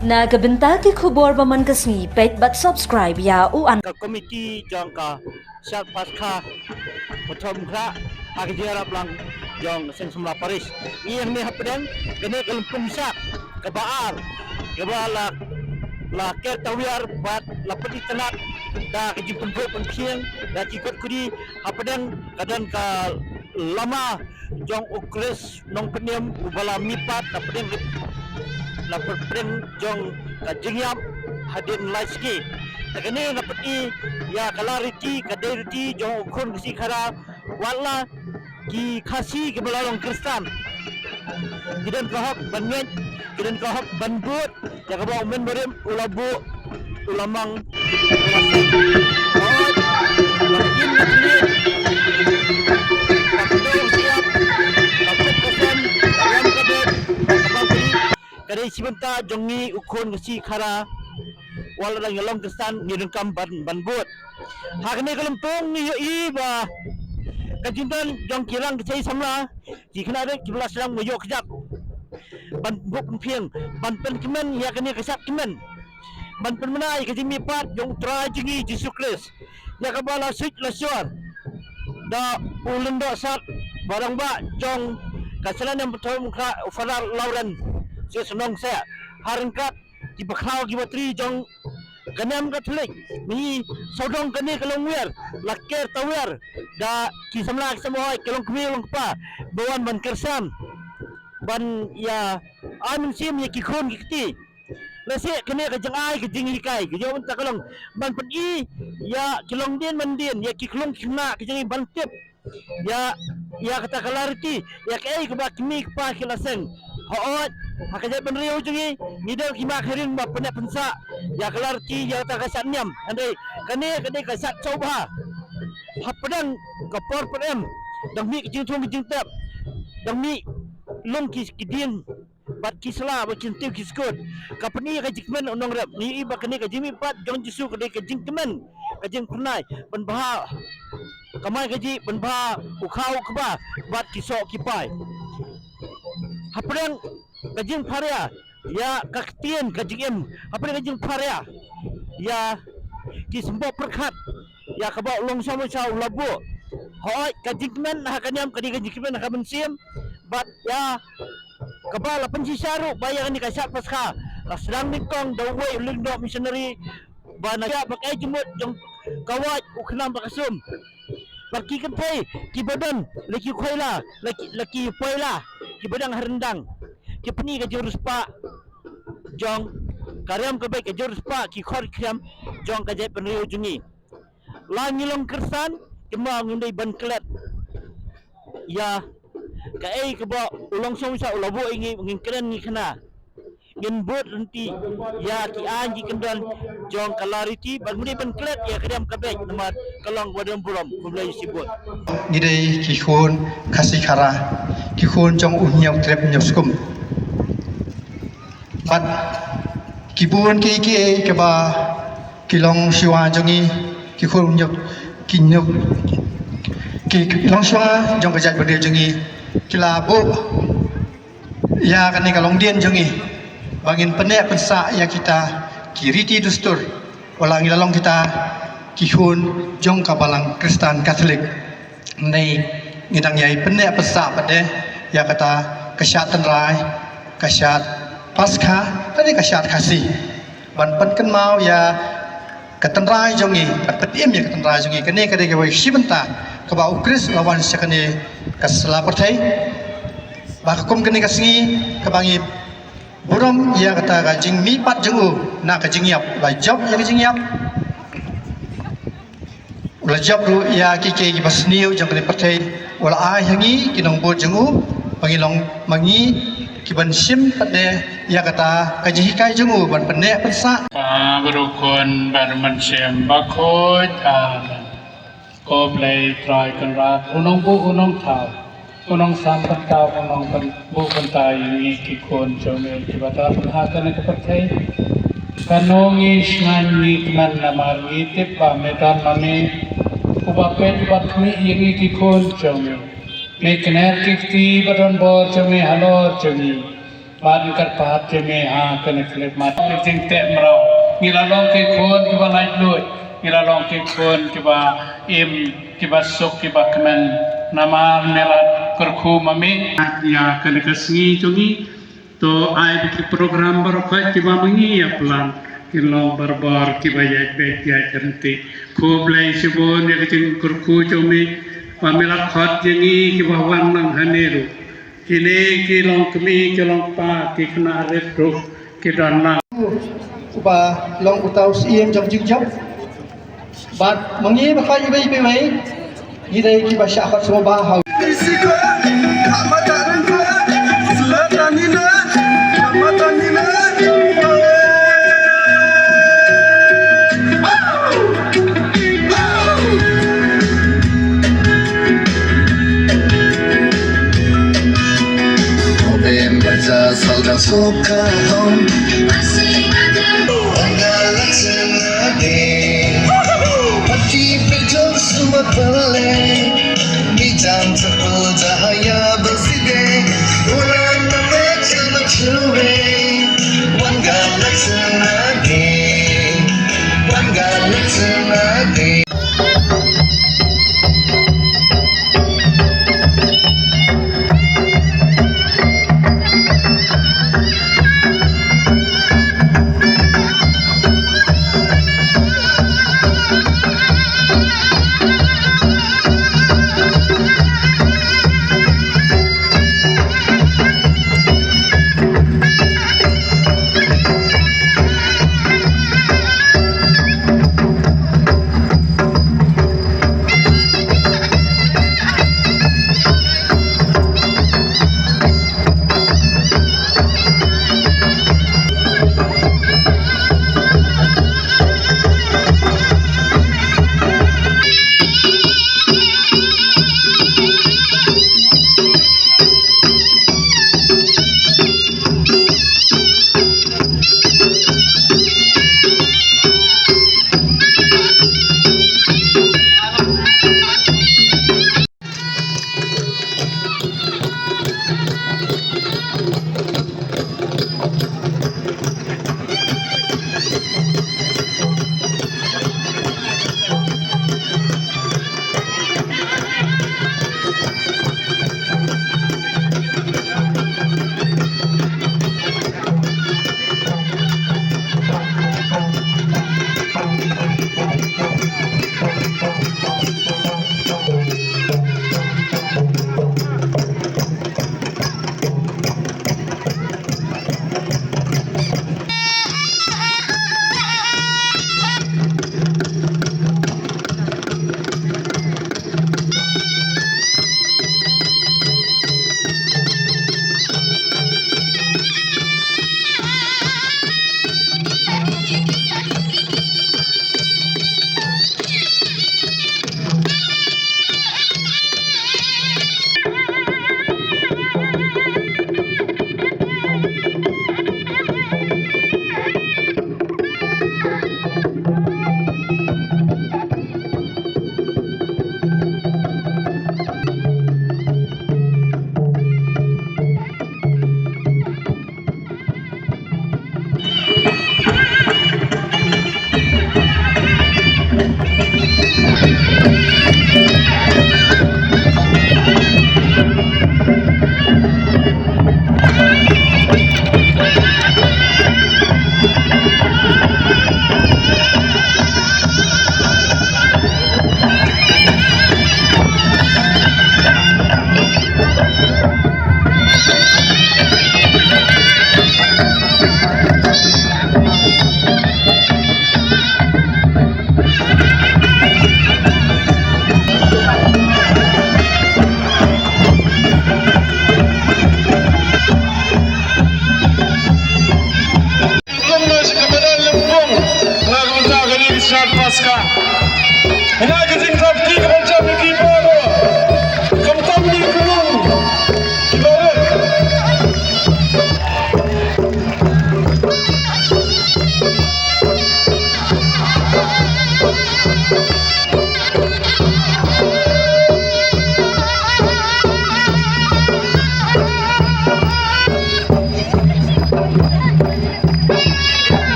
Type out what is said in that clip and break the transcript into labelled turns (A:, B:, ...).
A: Nagabenta ki khubor baman kasni pet bat subscribe ya u an
B: komiti jangka siap pasca macam kra agi jarap lang jong sen semula Paris yang ni hapden kene kelempung sak kebaar kebala la kertawiar bat la peti tenak da kejipun pensieng da tikot kudi hapden kadan ka lama jong ukres nong penem ubala mipat hapden la peden jong kajingyam hadin laiski takene na peti ya kalariti kaderiti jong ukun kisi khara wala ki khasi ke belalong Kristan kidan kahak banget kidan kahak banbut ya kabau men berem ulabu ulamang lakin nakli pakdo siap takut kesan ayam kadet kabau kadai sibenta jongi ukun kisi khara wala lang yalong Kristan ngirengkam banbut hakne kelempong ni iba kajindan jong kirang kecai samla jikna ada kibla sedang moyo kejap ban buk piang ban pen kemen ya kene kesap kemen ban pen menai kajimi pat jong tra jingi Yesus Kristus ya kabala suit lasuar da ulun do sat barang ba jong kasalan yang betul muka farar lauren saya senang saya harengkat di bakhau gibatri jong ganam katelik ni sodong kene kelongwer laker tawer da kisamla semua kelong kemilong pa bawan ban kersam ban ya amin sim ya kikon kiti lase kene kajang ai kajing likai kejauh tak kelong ban pedi ya kelong din mandin ya kiklong kena kajang ban tip ya kata clarity ya kai kebak mi pa kilaseng hoot hakajai penriu jungi ngidel kimak herin ba penak pensa ya clarity ya kata kasat nyam andai kane kasat coba hapadang kapor pem dang mi kejing thong kejing tap dang mi long kidin bat kisla ba kintiu kiskut kapani ka jikmen onong rap ni iba kane ka jimi pat jong jisu ka kejing temen kejing pernai ban bah kamai kaji ban bah ukhau keba bat kisok kipai hapadang kajing paria ya kaktien kajing em hapadang kajing paria ya kisembok perkat ya kabau long sama sau labu hoi kajing men hakanyam kajing men hakabensim bat ya kabala pensisaru bayangan ni kasat pasca sedang nikong dawai lindok missionary bana ya pakai jemut jong kawat uknam bakasum pergi ke pai kibadan laki khoila laki poila kibadang harendang kipni ke jurus pak jong karyam ke baik ke jurus pak ki khor kriam jong ka jai penriu jungi langilong kersan kemang ngundai ban klet ya kai ke ba ulong song sa ulabu ingi ngingkren ni khana ngin bot renti ya ki anji kendan jong kalariti bagmudi ban klet ya kriam ka baik nomor kalong wadam buram kumlai sibut
C: ngidei ki khun khasi khara ki khun jong unyau trep nyoskum bat kibun ki ke ba kilong siwa jongi ki khun nyok ki nyok ki long siwa jong kajat berde jongi kila bo ya kani kalong dien jongi bangin penek pensa ya kita kiriti dustur ulang ilalong kita ki khun jong kabalang Kristen Katolik nei ngidang yai penek pensa pade ya kata kesyatan rai kesyat pasca tadi kesyat kasih ban pen mau ya ketenrai jongi petiem ya ketenrai jongi kene kade ke wai sibenta ke bau kris lawan sekene kasela pertai bakakum kene kasingi kebangi buram ya kata kajing mi pat jengu na kajing yap la job ya kajing yap la job lu ya kike ki basniu jang kene pertai wala ai hangi kinong bo jengu pangilong mangi kiban sim pade ya kata kaji kai jengu ban penek pensa
D: berukun barman sim bakoi ta ko play try kan ra unong bu unong thau unong sam kan ta unong kan bu kan ta yi ki kon jome ki bata ha kan ke pathai kanongi snan ni man namar ni te pa metan mame ubapet batmi yi ki kon jome me kner ki ti baton bor jome halor jome ban karpat jeme ha kan klep mat jing te mrau ngila long ke khon ki ba lai loi ngila long ke khon ki ba im ki ba sok ki ba kemen nama melat kerku mami ya kan kasngi jongi to ai ki program barokai ki ba mangi ya plan kilong barbar ki ba ya be ya cantik ko blai sibon ya jing kerku jomi pamelat khat jengi ki ba wan nang haneru kini kilong kemi kilong pa ki kena retro ki dana
C: upa long utau siem jong jing jong bat mangi ba khai bai bai bai idai ki ba sha khat so ba ha
E: Suka home masih ada anggaran senadi hati pejol semua pelai bintang terpel cahaya bersih bulan macam curi anggaran senadi anggaran senadi